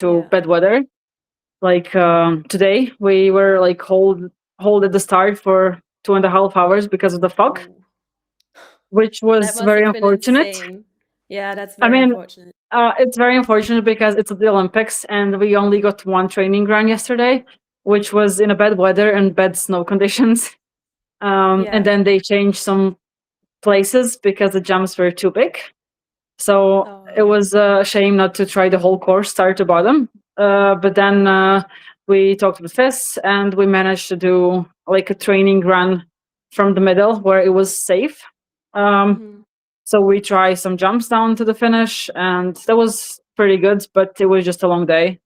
to Yeah. bad weather. Like today, we were like hold at the start for 2.5 hours because of the fog, Oh, which that was must very have been unfortunate. insane. Yeah, that's I very mean, unfortunate. it's very unfortunate because it's the Olympics, and we only got one training run yesterday, which was in a bad weather and bad snow conditions. And Yeah. then they changed some places because the jumps were too big. So it Oh, was a shame not to try the whole course, start to bottom. But then we talked with FIS and we managed to do like a training run from the middle where it was safe. Um, hmm, so we tried some jumps down to the finish, and that was pretty good, but it was just a long day.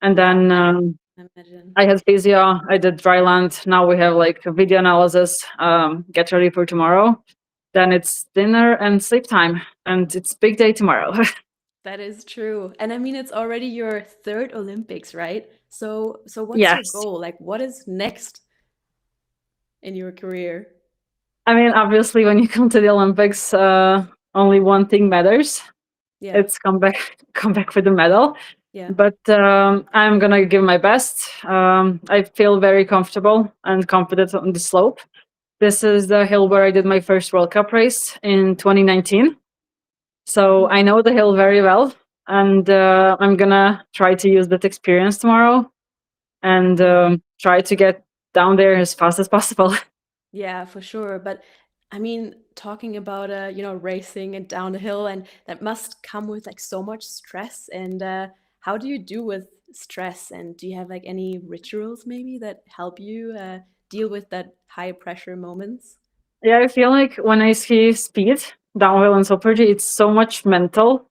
And yeah, then I imagine. I had physio, I did dry land. Now we have like a video analysis, get ready for tomorrow. Then it's dinner and sleep time, and it's big day tomorrow. That is true. And I mean, it's already your third Olympics, right? So what's your Yes. goal? Like, what is next in your career? I mean, obviously, when you come to the Olympics, only one thing matters. Yeah, It's come back, come back with a medal. yeah. But I'm gonna give my best. I feel very comfortable and confident on the slope. This is the hill where I did my first World Cup race in 2019. So I Mhm. know the hill very well, and I'm gonna try to use that experience tomorrow and Yeah. try to get down there as fast as possible. Yeah, for sure. But I mean, talking about racing and down the hill, and that must come with like so much stress. And how do you do with stress? And do you have like any rituals maybe that help you deal with that high pressure moments? Yeah, I feel like when I ski speed downhill and super G, it's so much mental,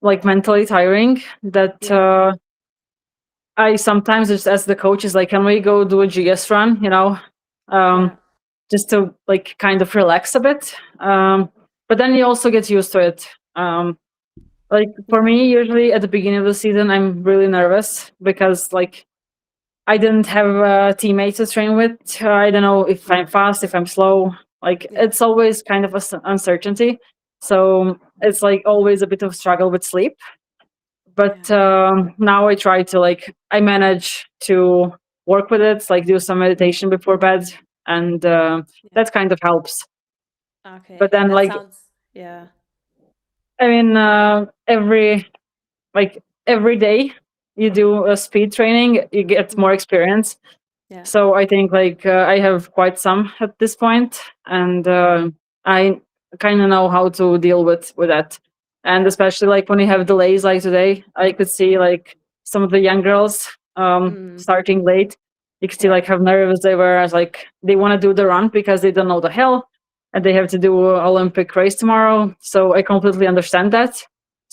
like mentally tiring that Yeah, I sometimes just ask the coaches like, can we go do a GS run? yeah, Um, just to like kind of relax a bit. But then you also get used to it. Like for yeah, me, usually at the beginning of the season, I'm really nervous because like I didn't have teammates to train with. I don't know if I'm fast, if I'm slow. Like yeah, it's always kind of a uncertainty. So it's like always a bit of struggle with sleep. yeah, But now I try to like I manage to work with it, like do some meditation before bed, and yeah. that kind of helps. But Okay, then that like sounds, yeah. I mean every day you do a speed training, you get more Mhm. experience. Yeah, So I think like I have quite some at this point, and I kind of know how to deal with that. And yeah. especially like when you have delays like today, I could see like some of the young girls Mm, starting late. You could see yeah, like how nervous they were, as like they want to do the run because they don't know the hill, and they have to do a Olympic race tomorrow. So I completely understand that.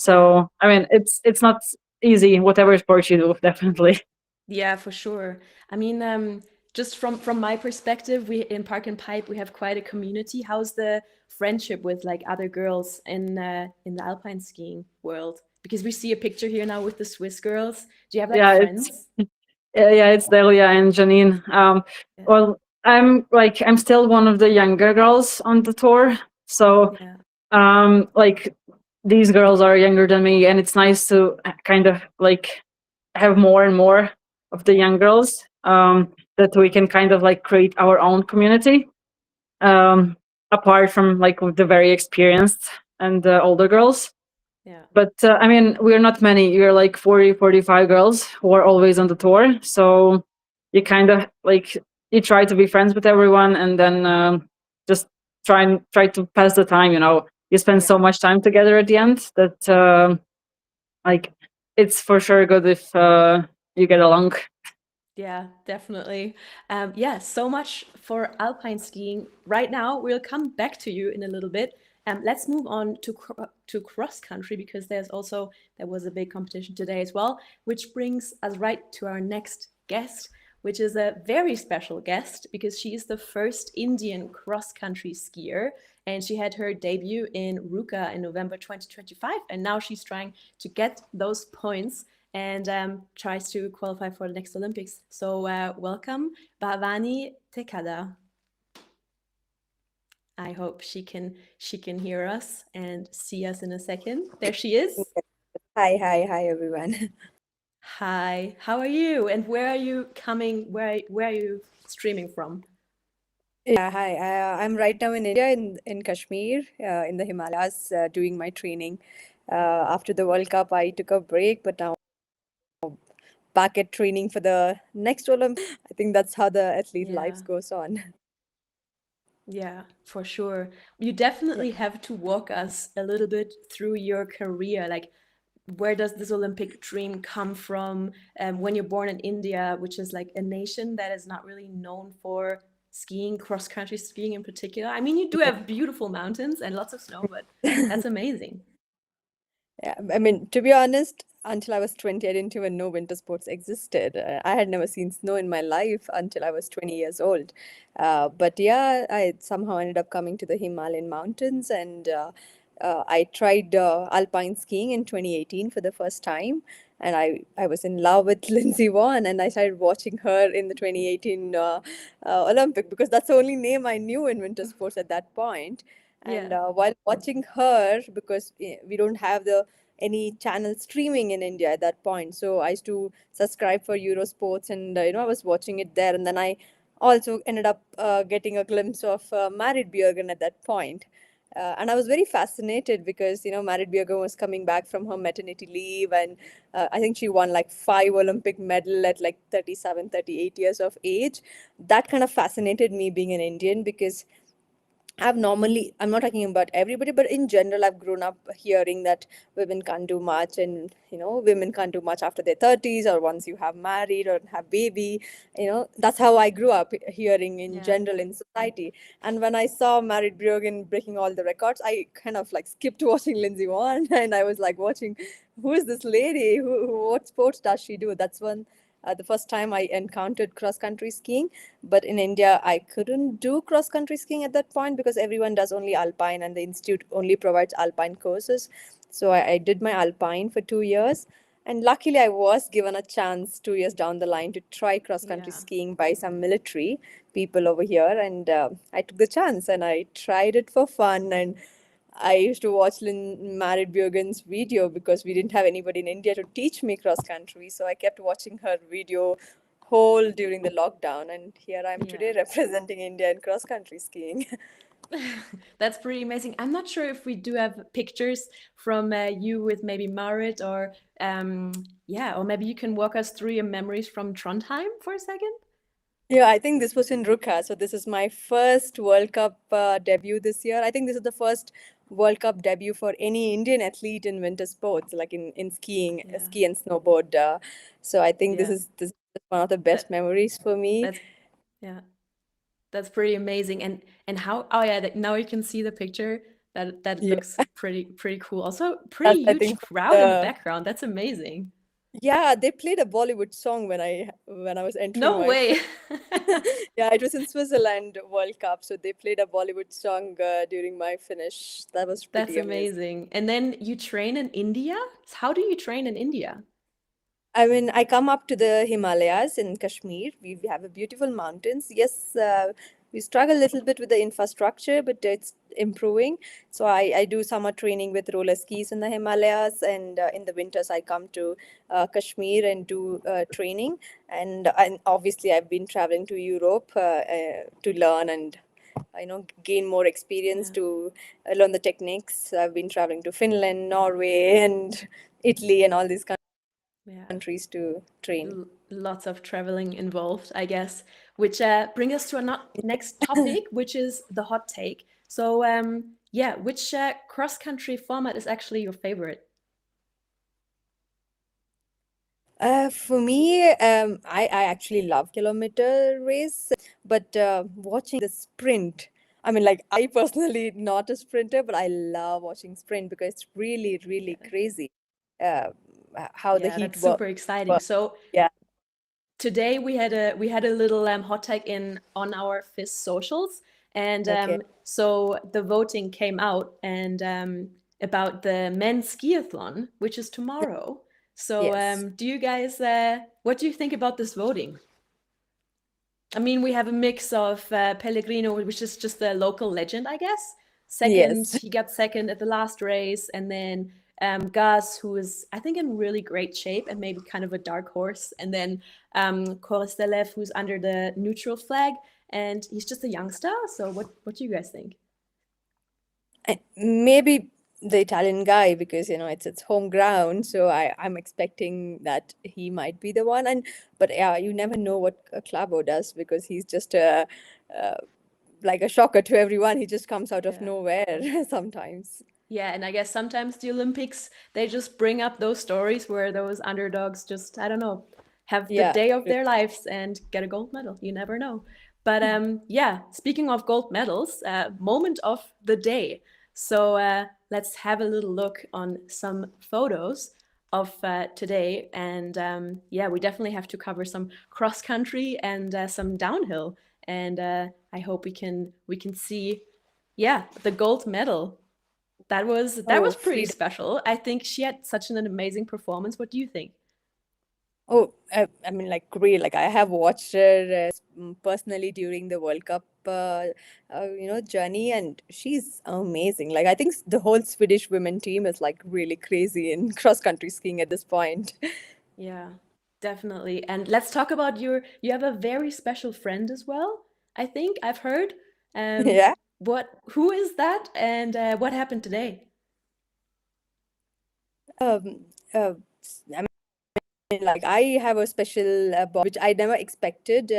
yeah. So I mean, it's not easy, whatever sport you do, definitely. Yeah, for sure. I mean, just from my perspective, we in Park and Pipe we have quite a community. How's the friendship with like other girls in the alpine skiing world? Because we see a picture here now with the Swiss girls. Do you have like Yeah, it's friends? yeah, it's Delia and Janine. Yeah, Well, I'm still one of the younger girls on the tour, so yeah, like these girls are younger than me, and it's nice to kind of like have more and more of the young girls that we can kind of like create our own community um, apart from like with the very experienced and older girls. yeah, But I mean, we're not many. We're like 40, 45 girls who are always on the tour. So you kind of like you try to be friends with everyone, and then just try to pass the time. You spend yeah. so much time together at the end that like it's for sure good if you get along. Yeah, definitely. Yeah, so much for alpine skiing. Right now, we'll come back to you in a little bit. Let's move on to cross country because there was a big competition today as well, which brings us right to our next guest, which is a very special guest because she is the first Indian cross country skier, and she had her debut in Ruka in November 2025, and now she's trying to get those points and tries to qualify for the next Olympics. So welcome, Bhavani Tekada. I hope she can hear us and see us in a second. There she is. Hi, hi, hi, everyone. Hi, how are you? And where are you coming? Where are you streaming from? Yeah, hi. I'm right now in India, in Kashmir, in the Himalayas, doing my training. After the World Cup, I took a break, but now back at training for the next Olympics. I think that's how the athlete Yeah. lives goes on. Yeah, for sure. You Yeah. definitely have to walk us a little bit through your career. Like, where does this Olympic dream come from? When you're born in India, which is like a nation that is not really known for skiing, cross-country skiing in particular. I mean, you do have beautiful mountains and lots of snow, but that's amazing. Yeah, I mean, to be honest, until I was 20, I didn't even know winter sports existed. I had never seen snow in my life until I was 20 years old. But yeah, I somehow ended up coming to the Himalayan mountains, and I tried alpine skiing in 2018 for the first time. And I was in love with Lindsey Vonn, and I started watching her in the 2018 Olympic because that's the only name I knew in winter sports at that point. And Yeah, while watching her, because we don't have the any channel streaming in India at that point, so I used to subscribe for Eurosports, and I was watching it there, and then I also ended up getting a glimpse of Marit Bjørgen at that point. And I was very fascinated because Marit Bjørgen was coming back from her maternity leave, and I think she won like 5 Olympic medal at like 37, 38 years of age. That kind of fascinated me being an Indian because I'm not talking about everybody, but in general, I've grown up hearing that women can't do much, and women can't do much after their 30s or once you have married or have baby. That's how I grew up hearing in yeah, general in society. And when I saw Marit Bjørgen breaking all the records, I kind of like skipped watching Lindsey Vonn, and I was like watching, who is this lady? What sports does she do? That's one. The first time I encountered cross country skiing, but in India, I couldn't do cross country skiing at that point because everyone does only Alpine and the institute only provides Alpine courses. So I did my Alpine for 2 years. And luckily, I was given a chance 2 years down the line to try cross country yeah, skiing by some military people over here. And I took the chance and I tried it for fun. And I used to watch Marit Bjørgen's video because we didn't have anybody in India to teach me cross country. So I kept watching her video whole during the lockdown, and here I am yeah. today representing India in cross country skiing. That's pretty amazing. I'm not sure if we do have pictures from you with maybe Marit or yeah, or maybe you can walk us through your memories from Trondheim for a second. Yeah, I think this was in Ruka. So this is my first World Cup debut this year. I think this is the first World Cup debut for any Indian athlete in winter sports, like in skiing, Yeah, ski and snowboard. So I think this yeah. is this is one of the best That memories for me. that's yeah. That's pretty amazing. And how? Oh yeah, now you can see the picture. That Yeah, looks pretty cool. Also, pretty that's I huge think crowd in the the background. That's amazing. yeah, they played a Bollywood song when I was entering No my way. yeah, it was in Switzerland World Cup, so they played a Bollywood song during my finish. That was That's pretty amazing. amazing. And then you train in India? How do you train in India? I mean, I come up to the Himalayas in Kashmir. We have a beautiful mountains. Yes, we struggle a little bit with the infrastructure, but it's improving. So I do summer training with roller skis in the Himalayas, and in the winters I come to Kashmir and do training. And obviously I've been traveling to Europe to learn and gain more experience Yeah, to learn the techniques. I've been traveling to Finland, Norway, and Italy, and all these yeah. countries to train. Lots of traveling involved, I guess. Which brings us to a next topic, which is the hot take. So, yeah, which cross-country format is actually your favorite? For me, I actually love kilometer race, but watching the sprint, I mean, like I personally not a sprinter, but I love watching sprint because it's really, really Yeah, crazy uh, how the yeah, heat that's super exciting. works. So Yeah. today we had a little hot take in on our FIS socials, and Okay. so the voting came out and about the men's skiathlon, which is tomorrow. So Yes. do you guys what do you think about this voting? I mean, we have a mix of Pellegrino, which is just a local legend, I guess. Second, Yes. he got second at the last race, and then Gus, who is, I think, in really great shape and maybe kind of a dark horse, and then Korostelev, who's under the neutral flag, and he's just a youngster. So what do you guys think? Maybe the Italian guy, because it's home ground, so I'm expecting that he might be the one. And but yeah, you never know what Clavo does, because he's just uh, like a shocker to everyone. He just comes out of Yeah. nowhere sometimes. Yeah, and I guess sometimes the Olympics, they just bring up those stories where those underdogs just, I don't know, have the Yeah, day of true. their lives and get a gold medal. You never know. But yeah, speaking of gold medals, moment of the day. So let's have a little look on some photos of today. And yeah, we definitely have to cover some cross country and some downhill. And I hope we can see, yeah, the gold medal. That was Oh, pretty freedom. special. I think she had such an amazing performance. What do you think? Oh, I mean, like, great. Like, I have watched her personally during the World Cup, journey, and she's amazing. Like, I think the whole Swedish women team is like really crazy in cross country skiing at this point. Yeah, definitely. And let's talk about you have a very special friend as well. I think I've heard. Um, Yeah. who is that and what happened today? Um, I mean, like, I have a special bond, which I never expected.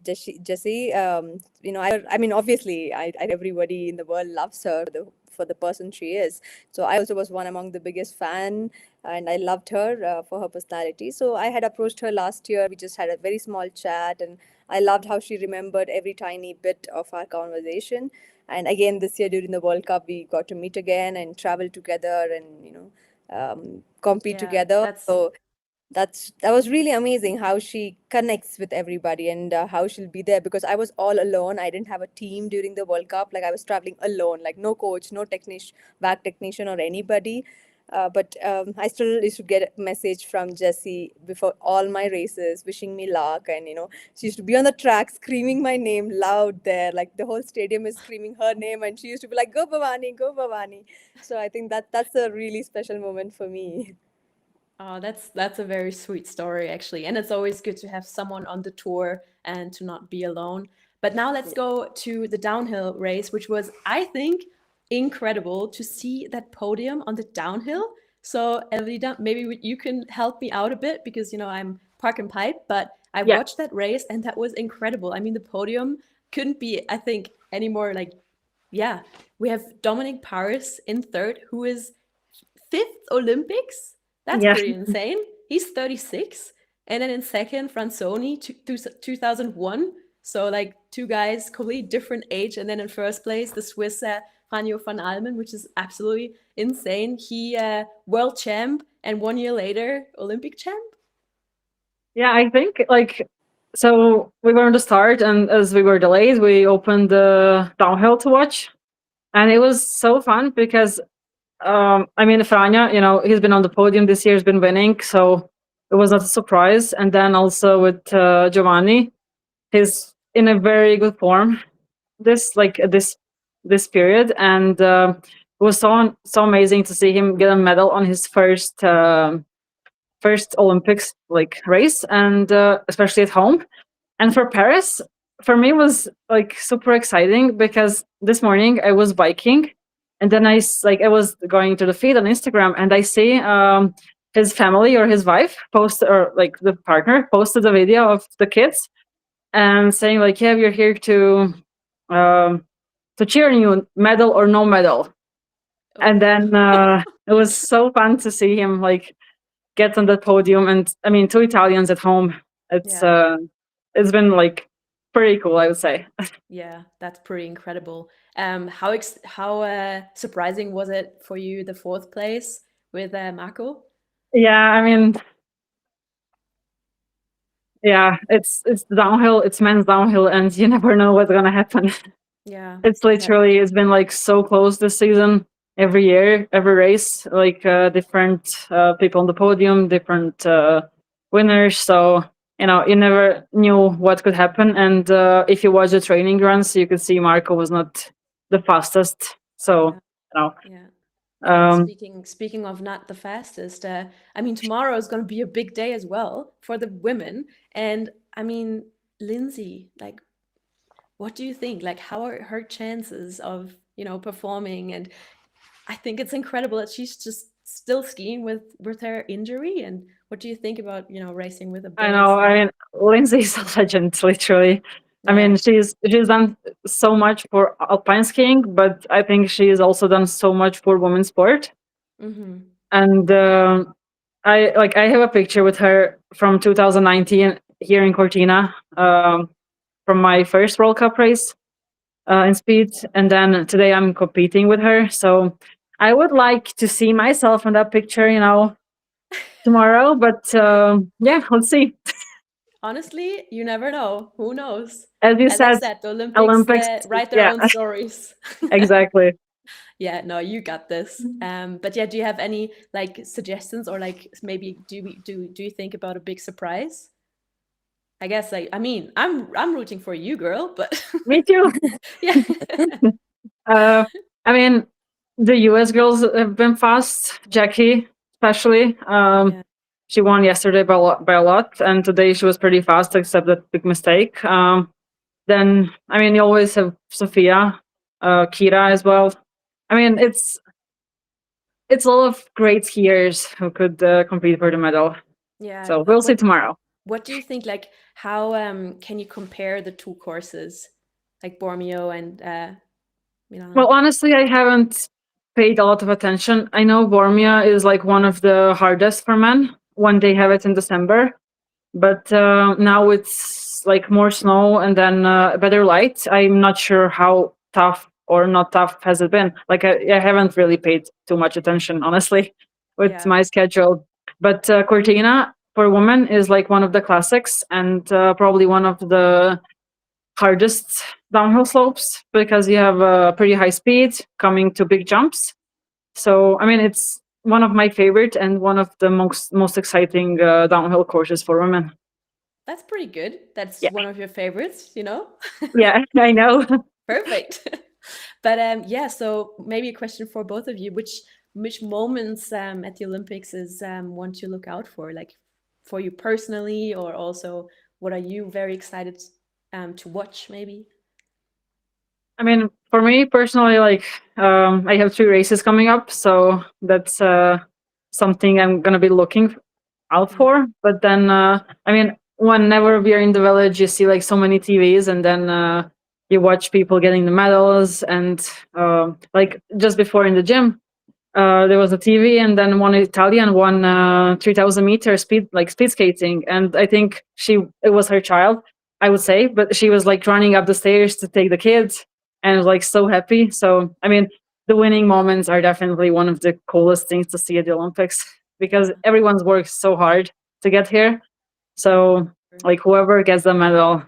Jessie, I mean, obviously, I think everybody in the world loves her for the person she is. So I also was one among the biggest fan, and I loved her for her personality. So I had approached her last year. We just had a very small chat, and I loved how she remembered every tiny bit of our conversation. And again, this year during the World Cup, we got to meet again and travel together, and compete Yeah, together. that's So that was really amazing how she connects with everybody, and how she'll be there, because I was all alone. I didn't have a team during the World Cup. Like, I was traveling alone, like no coach, no technician, back technician, or anybody. But I still used to get a message from Jessie before all my races, wishing me luck. And she used to be on the track screaming my name loud there, like the whole stadium is screaming her name, and she used to be like, "Go Bhavani, go Bhavani." So I think that's a really special moment for me. Oh, that's a very sweet story actually. And it's always good to have someone on the tour and to not be alone. But now let's go to the downhill race, which was, I think, incredible to see that podium on the downhill. So, Elvida, maybe you can help me out a bit because, I'm park and pipe, but I Yeah. watched that race and that was incredible. I mean, the podium couldn't be, I think, any more like, yeah, we have Dominic Paris in third, who is fifth Olympics. That's Yeah. pretty insane. He's 36. And then in second, Franzoni, 2001. So, like, two guys, completely different age. And then in first place, the Swiss Franjo van Almen, which is absolutely insane. He world champ and 1 year later, Olympic champ. Yeah, I think like so we were on the start, and as we were delayed, we opened the downhill to watch, and it was so fun because I mean, Franja, he's been on the podium this year, he's been winning, so it was not a surprise. And then also with Giovanni, he's in a very good form this period, and it was so amazing to see him get a medal on his first Olympics like race, and especially at home. And for Paris, for me was like super exciting because this morning I was biking, and then I was going to the feed on Instagram, and I see his family or his wife post, or like the partner posted a video of the kids and saying like, yeah, we're here um, to cheer on you, medal or no medal. And Oh. then it was so fun to see him like get on the podium, and I mean, two Italians at home. It's Yeah. it's been like pretty cool, I would say. Yeah, that's pretty incredible. How surprising was it for you, the fourth place with Marco? Yeah, I mean, yeah, it's downhill, it's men's downhill, and you never know what's gonna happen. Yeah, It's that literally it's been like so close this season. Every year, every race, like different people on the podium, different winners. So you never knew what could happen. And if you watch the training runs, you could see Marco was not the fastest. So yeah, you know, yeah. Speaking of not the fastest, I mean, tomorrow is going to be a big day as well for the women. And I mean, Lindsay, like, what do you think? Like, how are her chances of, performing? And I think it's incredible that she's just still skiing with her injury. And what do you think about, racing with a I bare know. I knee? mean, Lindsay's a legend, literally. I Yeah. mean, she's done so much for alpine skiing, but I think she's also done so much for women's sport. Mm-hmm. And I have a picture with her from 2019 here in Cortina, from my first World Cup race in speed, and then today I'm competing with her. So I would like to see myself in that picture, tomorrow. But yeah, let's see. Honestly, you never know. Who knows? As you As I said, said, the Olympics Olympics. write their Yeah, own stories. exactly. Yeah, no, you got this. But yeah, do you have any like suggestions or like maybe do you think about a big surprise? I guess I mean, I'm rooting for you, girl, but Me too. yeah. Uh, I mean, the US girls have been fast. Jackie, especially. Yeah. She won yesterday by a lot, and today she was pretty fast, except that big mistake. Then, I mean, you always have Sophia, Kira as well. I mean, it's a lot of great skiers who could compete for the medal. Yeah. So we'll see What tomorrow. what do you think, like how can you compare the two courses, like Bormio and Well, Milano? honestly, I haven't paid a lot of attention. I know Bormia is like one of the hardest for men when they have it in December, but now it's like more snow and then better light. I'm not sure how tough or not tough has it been. Like I haven't really paid too much attention, honestly, with Yeah. my schedule. But Cortina for women is like one of the classics and probably one of the hardest downhill slopes because you have a pretty high speed coming to big jumps. So I mean, it's one of my favorite and one of the most exciting downhill courses for women. That's pretty good. That's Yeah, one of your favorites, you know? yeah, I know. Perfect. But yeah, so maybe a question for both of you. Which moments at the Olympics is one to look out for, like for you personally, or also what are you very excited to watch, maybe? I mean, for me personally, like I have 2 races coming up, so that's something I'm gonna be looking out Yeah. for. But then, I mean, whenever we are in the village, you see like so many TVs, and then you watch people getting the medals, and like just before in the gym, there was a TV, and then one Italian won 3,000 meter speed skating, and I think it was her child, I would say, but she was like running up the stairs to take the kids, and was like so happy. So I mean, the winning moments are definitely one of the coolest things to see at the Olympics because Yeah. everyone's worked so hard to get here. So like whoever gets the medal,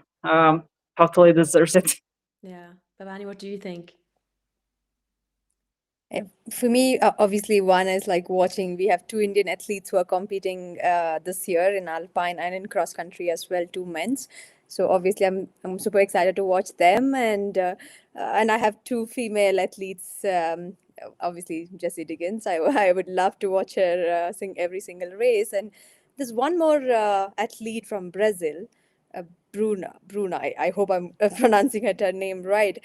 totally deserves it. Yeah. Bhavani, what do you think? For me, obviously, one is like watching. We have two Indian athletes who are competing this year in Alpine and in cross country as well, two men's. So obviously, I'm super excited to watch them, and I have two female athletes. Obviously, Jessie Diggins. I would love to watch her sing every single race, and there's one more athlete from Brazil. Uh, Bruna. I hope I'm pronouncing her name right.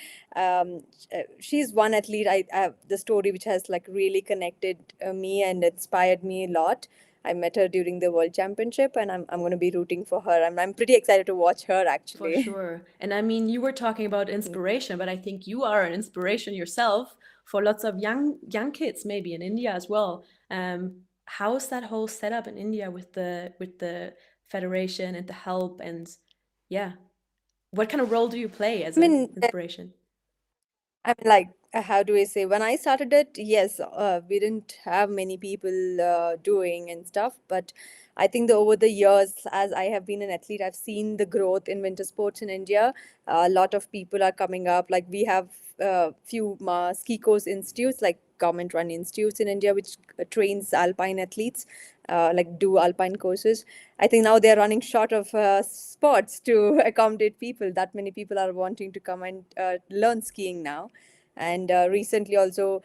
She's one athlete. I have the story which has like really connected me and inspired me a lot. I met her during the World Championship, and I'm going to be rooting for her. I'm pretty excited to watch her For actually. sure. And I mean, you were talking about inspiration, but I think you are an inspiration yourself for lots of young kids, maybe in India as well. How is that whole setup in India with the federation and the help and yeah, what kind of role do you play as I an mean, inspiration? like, how do I say? When I started it, yes, we didn't have many people doing and stuff. But I think over the years, as I have been an athlete, I've seen the growth in winter sports in India. A lot of people are coming up. Like, we have few ski course institutes, like government-run institutes in India, which trains alpine athletes, like do alpine courses. I think now they're running short of spots to accommodate people. That many people are wanting to come and learn skiing now. And recently also,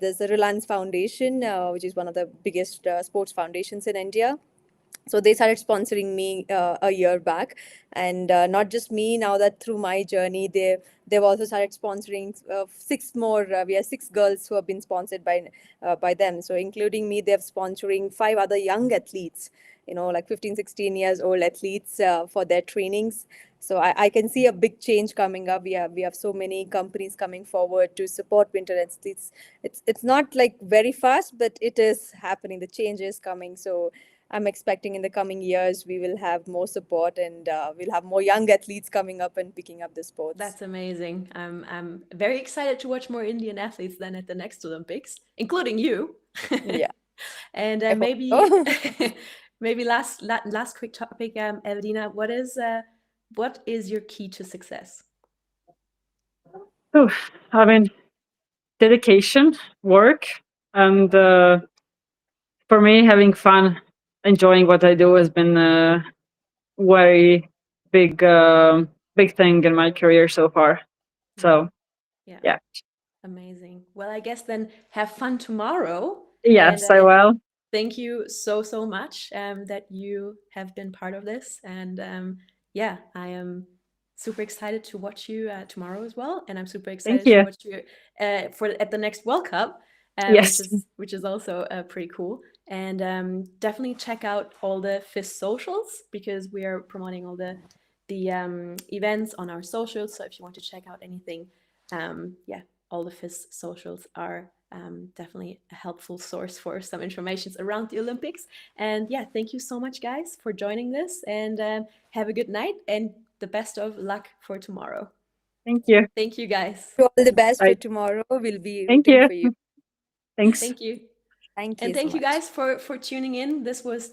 there's the Reliance Foundation, which is one of the biggest sports foundations in India. So they started sponsoring me a year back, and not just me. Now that through my journey, they've also started sponsoring six more. We have six girls who have been sponsored by them. So including me, they're sponsoring five other young athletes. Like 15, 16 years old athletes for their trainings. So I can see a big change coming up. We have so many companies coming forward to support winter athletes. It's not like very fast, but it is happening. The change is coming. So I'm expecting in the coming years we will have more support, and we'll have more young athletes coming up and picking up the sports. That's amazing. I'm very excited to watch more Indian athletes then at the next Olympics, including you. Yeah. And I hope maybe so. maybe last quick topic, Evelina, what is your key to success? I mean, dedication, work, and for me, having fun, enjoying what I do has been a very big thing in my career so far. So yeah. Amazing. Well, I guess then have fun tomorrow. Yes, And I will. thank you so much that you have been part of this. And I am super excited to watch you tomorrow as well. And I'm super excited to you. watch you at the next World Cup, Yes. which is also pretty cool. And definitely check out all the FIS socials, because we are promoting all the events on our socials. So if you want to check out anything, all the FIS socials are definitely a helpful source for some information around the Olympics. And thank you so much, guys, for joining this, and have a good night and the best of luck for tomorrow. Thank you. Thank you, guys. All the best Bye. for tomorrow. We'll be Thank rooting you. for you. Thanks. Thank you. Thank you. And thank so you much. guys for tuning in. This was